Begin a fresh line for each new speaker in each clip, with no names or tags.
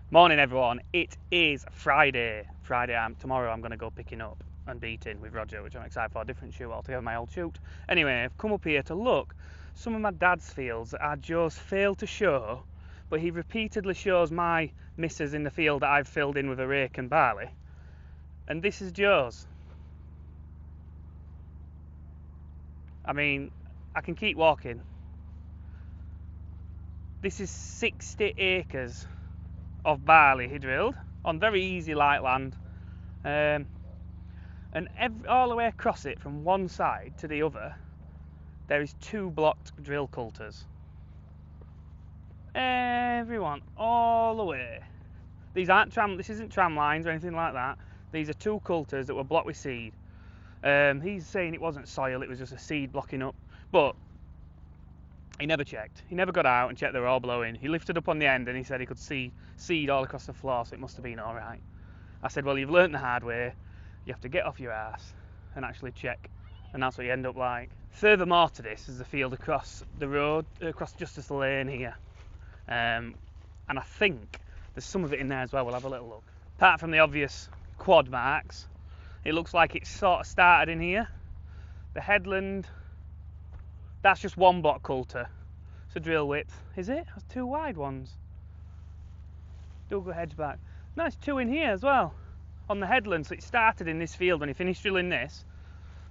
Morning everyone, it is Friday. Tomorrow I'm going to go picking up and beating with Roger, which I'm excited for. A different shoot altogether, my old shoot. Anyway, I've come up here to look some of my dad's fields that I just failed to show, but he repeatedly shows my misses in the field that I've filled in with a rake and barley. And this is Joe's. I mean, I can keep walking. This is 60 acres of barley he drilled on very easy light land, and all the way across it from one side to the other there is 2 blocked drill coulters. Everyone all the way. These aren't this isn't tram lines or anything like that. These are 2 coulters that were blocked with seed. He's saying it wasn't soil, it was just a seed blocking up, but he never checked. He never got out and checked they were all blowing. He lifted up on the end and he said he could see seed all across the floor, so it must have been all right. I said, well, you've learnt the hard way. You have to get off your ass and actually check, and that's what you end up like. Furthermore to this is the field across the road, across Justice Lane here, and I think there's some of it in there as well. We'll have a little look. Apart from the obvious quad marks, it looks like it's sort of started in here. The headland, that's just 1 block coulter. It's a drill width, is it? That's 2 wide ones. Double hedge back. No, it's 2 in here as well, on the headland. So it started in this field when he finished drilling this,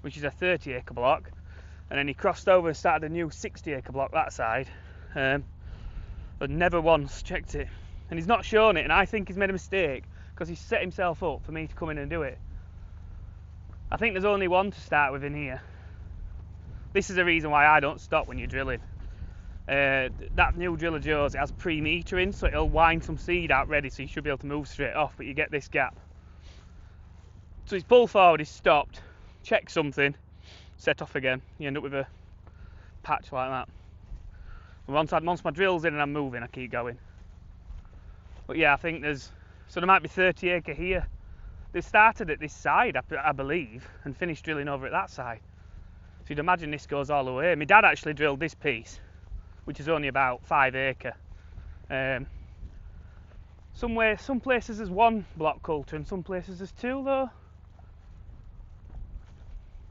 which is a 30 acre block, and then he crossed over and started a new 60 acre block that side, but never once checked it. And he's not shown it, and I think he's made a mistake because he's set himself up for me to come in and do it. I think there's only 1 to start with in here. This is the reason why I don't stop when you're drilling. That new drill of Joe's, it has pre-metering, so it'll wind some seed out ready, so you should be able to move straight off, but you get this gap. So he's pulled forward, he's stopped, checked something, set off again. You end up with a patch like that. And once my drill's in and I'm moving, I keep going. But yeah, I think so there might be 30 acre here. They started at this side, I believe, and finished drilling over at that side. So you'd imagine this goes all the way. My dad actually drilled this piece, which is only about 5 acre. Some places there's 1 block coulter and some places there's 2 though.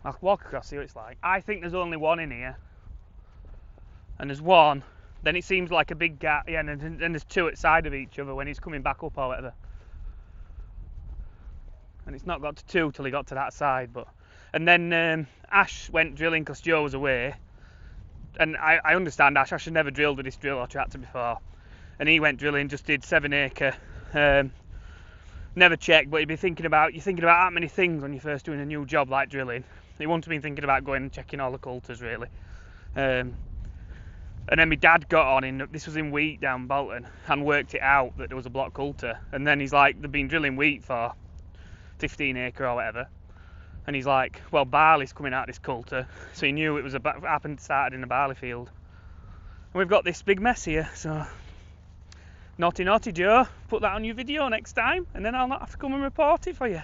I'll walk across, see what it's like. I think there's only 1 in here, and there's 1. Then it seems like a big gap, yeah, and then there's 2 at the side of each other when he's coming back up or whatever. And it's not got to 2 till he got to that side, but. And then Ash went drilling because Joe was away. And I understand Ash had never drilled with this drill or tractor before. And he went drilling, just did 7 acre. Never checked, but you're thinking about that many things when you're first doing a new job like drilling. He wouldn't have been thinking about going and checking all the coulters really. And then my dad got on this was in wheat down Bolton, and worked it out that there was a block coulter. And then he's like, they've been drilling wheat for 15 acre or whatever. And he's like, well, barley's coming out of this coulter, so he knew it was started in a barley field. And we've got this big mess here, so naughty Joe, put that on your video next time, and then I'll not have to come and report it for you.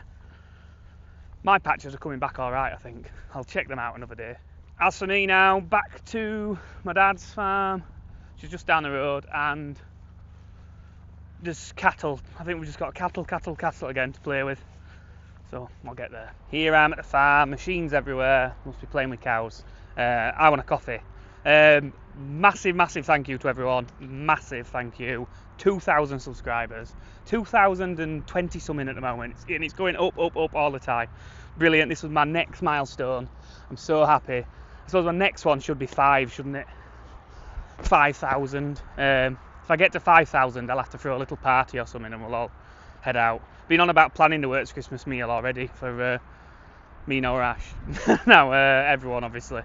My patches are coming back all right, I think. I'll check them out another day. As for me now, back to my dad's farm, which is just down the road, and there's cattle. I think we've just got cattle again to play with. So I'll get there. Here I am at the farm, machines everywhere, must be playing with cows. I want a coffee. Massive thank you to everyone. Massive thank you. 2,000 subscribers. 2,020 something at the moment. And it's going up all the time. Brilliant. This was my next milestone. I'm so happy. I suppose my next one should be 5, shouldn't it? 5,000. If I get to 5,000, I'll have to throw a little party or something and we'll all head out. Been on about planning the works Christmas meal already for me and Ash. No, everyone obviously.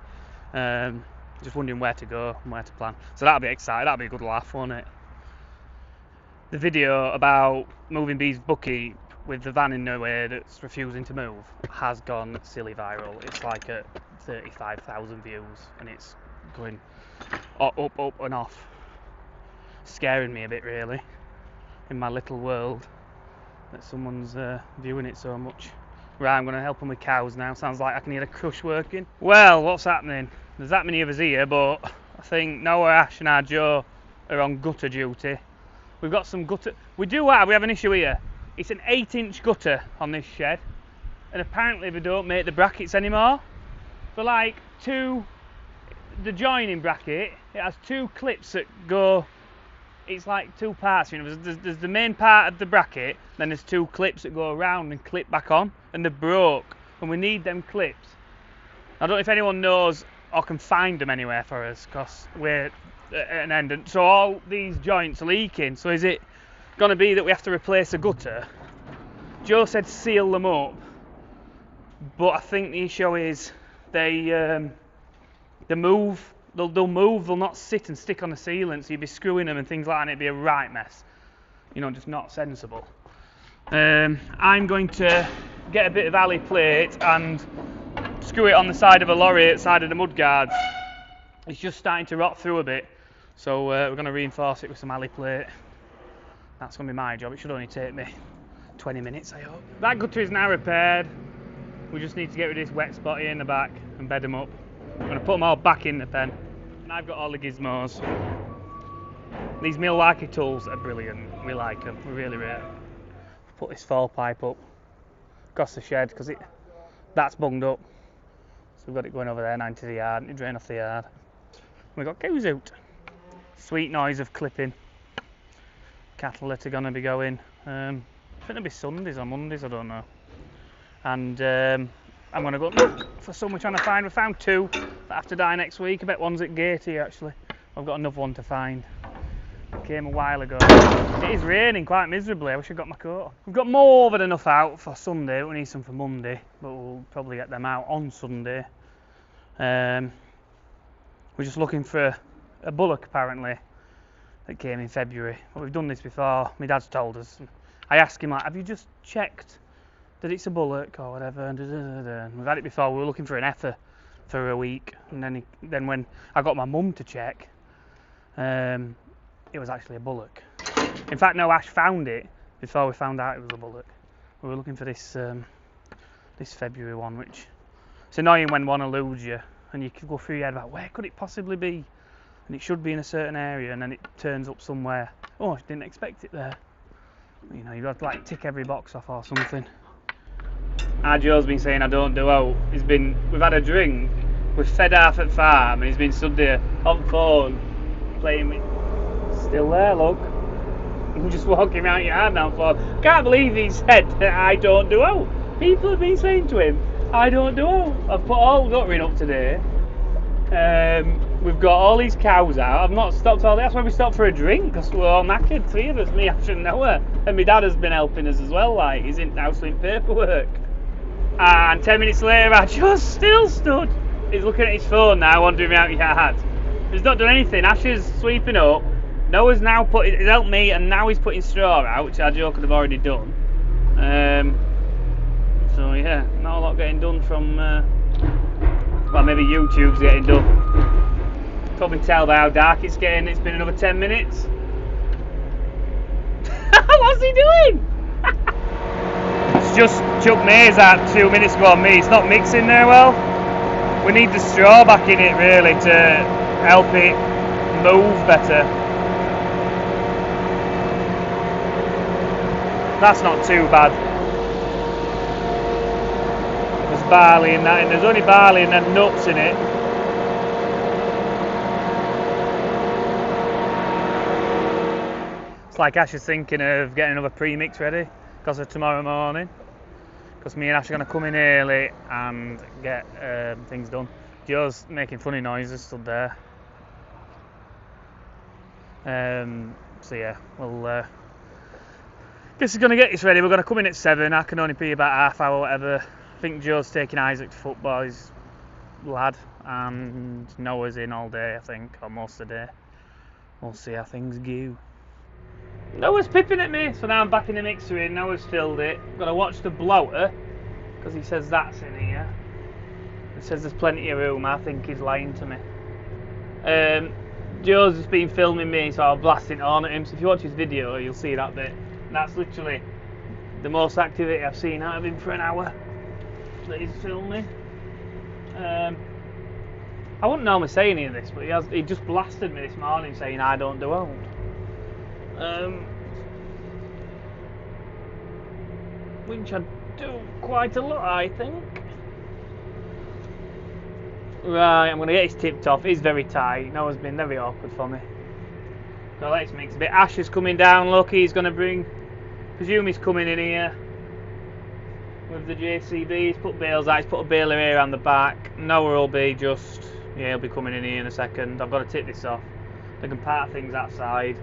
Just wondering where to go and where to plan. So that'll be exciting. That'll be a good laugh, won't it? The video about moving Bee's bucket with the van in the way that's refusing to move has gone silly viral. It's like at 35,000 views, and it's going up and off, scaring me a bit really in my little world that someone's viewing it so much. Right, I'm going to help them with cows now. Sounds like I can hear the crush working. Well, what's happening? There's that many of us here, but I think Noah, Ash and our Joe are on gutter duty. We've got some gutter. We have an issue here. It's an 8-inch gutter on this shed, and apparently they don't make the brackets anymore. For like the joining bracket, it has 2 clips that go. It's like 2 parts. You know, there's the main part of the bracket, then there's 2 clips that go around and clip back on, and they're broke, and we need them clips. I don't know if anyone knows or can find them anywhere for us, because we're at an end, and so all these joints are leaking. So is it going to be that we have to replace a gutter? Joe said seal them up, but I think the issue is they move. They'll move. They'll not sit and stick on the ceiling. So you'd be screwing them and things like that, and it'd be a right mess. You know, just not sensible. I'm going to get a bit of alley plate and screw it on the side of a lorry outside of the mud guards. It's just starting to rot through a bit, so we're going to reinforce it with some alley plate. That's going to be my job. It should only take me 20 minutes, I hope. That gutter is now repaired. We just need to get rid of this wet spot here in the back and bed them up. I'm going to put them all back in the pen. And I've got all the gizmos. These Milwaukee tools are brilliant. We like them. We really rate them. Put this fall pipe up across the shed because that's bunged up. So we've got it going over there, 90 the yard, and it drain off the yard. We've got cows out. Sweet noise of clipping. Cattle that are going to be going. I think it'll be Sundays or Mondays, I don't know. And I'm going to go look for some we're trying to find. We found 2 that have to die next week. I bet one's at Gate here actually. I've got another one to find. It came a while ago. It is raining quite miserably. I wish I'd got my coat on. We've got more than enough out for Sunday. We need some for Monday, but we'll probably get them out on Sunday. We're just looking for a bullock apparently that came in February. But we've done this before. My dad's told us. I asked him like, have you just checked that it's a bullock or whatever? And we've had it before. We were looking for an heifer for a week, and then when I got my mum to check, it was actually a bullock. In fact, no, Ash found it before we found out it was a bullock. We were looking for this this February one, which it's annoying when one eludes you and you can go through your head about where could it possibly be, and it should be in a certain area, and then it turns up somewhere. Oh, I didn't expect it there. You know, you've got to like tick every box off or something. Joe's been saying I don't do out. We've had a drink, we've fed half at farm, and he's been stood there on phone playing with. Still there, look. I'm just walking around your yard now for. Can't believe he said that I don't do out. People have been saying to him, I don't do out. I've put all guttering up today. We've got all these cows out. I've not stopped all day. That's why we stopped for a drink, because we're all knackered, 3 of us, me, Ash and Noah. And my dad has been helping us as well, like, he's in house doing paperwork. And 10 minutes later, I just still stood. He's looking at his phone now, wandering out your yard. He's not done anything. Ash is sweeping up. Noah's now he's helped me, and now he's putting straw out, which our Joe could have already done. So yeah, not a lot getting done from, well, maybe YouTube's getting done. Probably tell by how dark it's getting. It's been another 10 minutes. What's he doing? It's just chucked maize out 2 minutes ago on me. It's not mixing there well. We need the straw back in it really to help it move better. That's not too bad. There's barley in that, and there's only barley and then nuts in it. It's like Ash is thinking of getting another pre-mix ready because of tomorrow morning. Because me and Ash are going to come in early and get things done. Joe's making funny noises stood there. So yeah, we'll guess he's going to get this ready. We're going to come in at 7. I can only be about half hour, whatever. I think Joe's taking Isaac to football, his lad, and Noah's in all day, I think, or most of the day. We'll see how things go. Noah's pipping at me, so now I'm back in the mixer in. Noah's filled it. I've got to watch the blower, because he says that's in here. He says there's plenty of room. I think he's lying to me. Joe's just been filming me, so I'll blast it on at him. So if you watch his video, you'll see that bit. And that's literally the most activity I've seen out of him for an hour that he's filming. I wouldn't normally say any of this, but he just blasted me this morning saying I don't do old. Which I do quite a lot, I think. Right, I'm going to get his tipped off. He's very tight. No, it's been very awkward for me. So let's mix a bit. Ash is coming down. Look, he's going to bring. Presume he's coming in here with the JCB. He's put bales out. He's put a baler here around the back. Noah will be just. Yeah, he'll be coming in here in a second. I've got to tip this off. They can part things outside.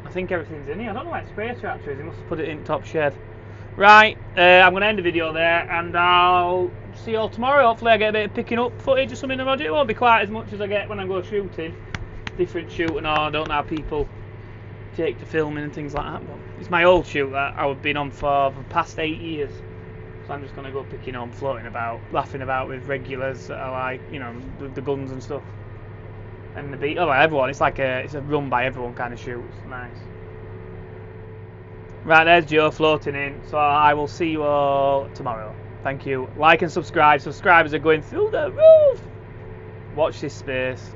I think everything's in here. I don't know where the spray tractor is. He must have put it in top shed. Right, I'm going to end the video there, and I'll see you all tomorrow. Hopefully I get a bit of picking up footage or something about it. It won't be quite as much as I get when I go shooting. Different shooting, or I don't know how people take to filming and things like that. But it's my old shoot that I've been on for the past 8 years. So I'm just going to go picking on, floating about, laughing about with regulars that are like, you know, the guns and stuff. And the beat, everyone. It's like it's a run by everyone kind of shoot. It's nice. Right, there's Joe floating in. So I will see you all tomorrow. Thank you. Like and subscribe. Subscribers are going through the roof. Watch this space.